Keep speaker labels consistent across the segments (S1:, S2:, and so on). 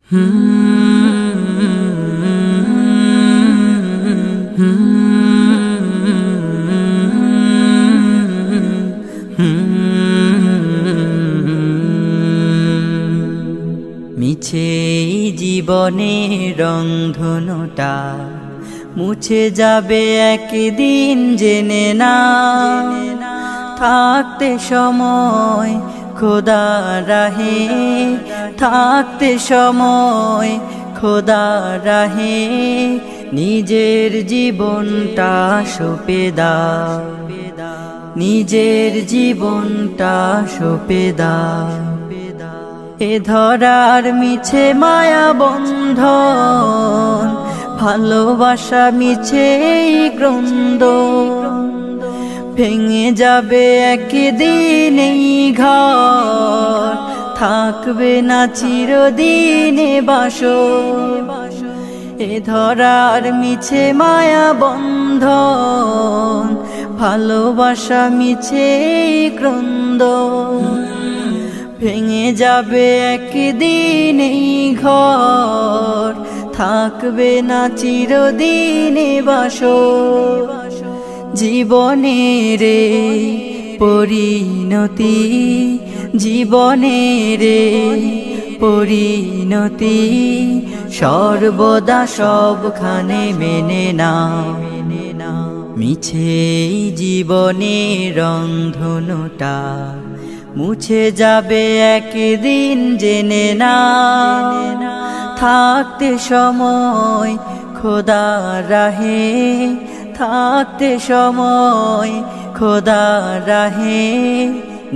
S1: মিছে জীবনের রংধনুটা মুছে যাবে একদিন, জেনে না থাকতে সময় খোদা রাহে, থাকতে সময় খোদা রাহে, নিজের জীবনটা সঁপে দাও, নিজের জীবনটা সঁপে দাও। এ ধরার মিছে মায়া বন্ধন, ভালোবাসা মিছে ক্রন্দন, ভেঙে যাবে একদিন এই ঘর, থাকবে না চিরদিনে বাসর। এ ধরার মিছে মায়া বন্ধন, ভালোবাসা মিছে ক্রন্দন, ভেঙে যাবে একদিন এই ঘর, থাকবে না চিরদিনে বাসর। জীবনের পরিণতি, জীবনের পরিণতি সর্বদা সবখানে মেনে নাও। মিছে জীবনের রংধনুটা মুছে যাবে একদিন, জেনে না থাকতে সময় খোদা রাহে, থাকতে সময় খোদা রাহে,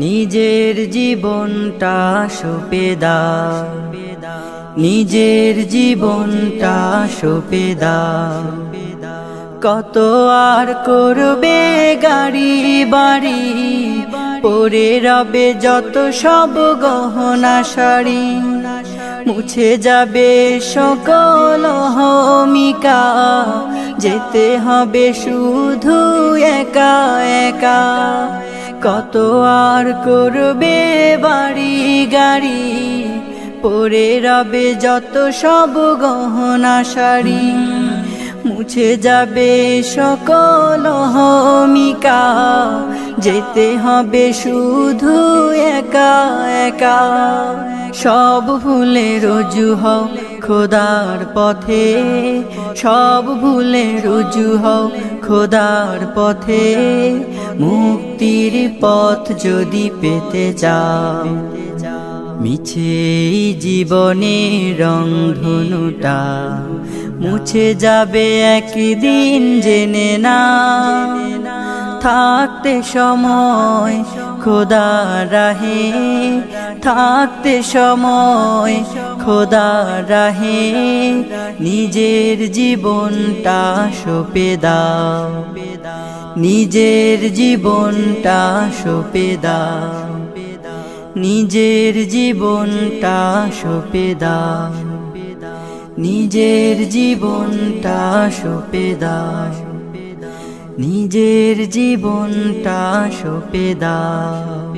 S1: নিজের জীবনটা সঁপে দাও, নিজের জীবনটা সঁপে দাও। কত আর করবে গাড়ি বাড়ি, পরে রবে যত সব গহনা শাড়ি, মুছে যাবে সকল অহমিকা, যেতে হবে শুধু একা একা। কত আর করবে বাড়ি গাড়ি, পরে রবে যত সব গহনা শাড়ি, মুছে যাবে সকল অহমিকা, যেতে হবে শুধু একা একা। সব ভুলে রুজু হও খোদার পথে, সব ভুলে রুজু হও খোদার পথে, মুক্তির পথ যদি পেতে চাও। মিছে জীবনের রংধনুটা মুছে যাবে একদিন, জেনে না থাকতে সময় খোদা রাহে, থাকতে সময় খোদা রাহে, নিজের জীবনটা সঁপে দাও, নিজের জীবনটা সঁপে দাও, নিজের জীবনটা সঁপে দাও, নিজের জীবনটা সঁপে দাও, নিজের জীবনটা সঁপে দাও।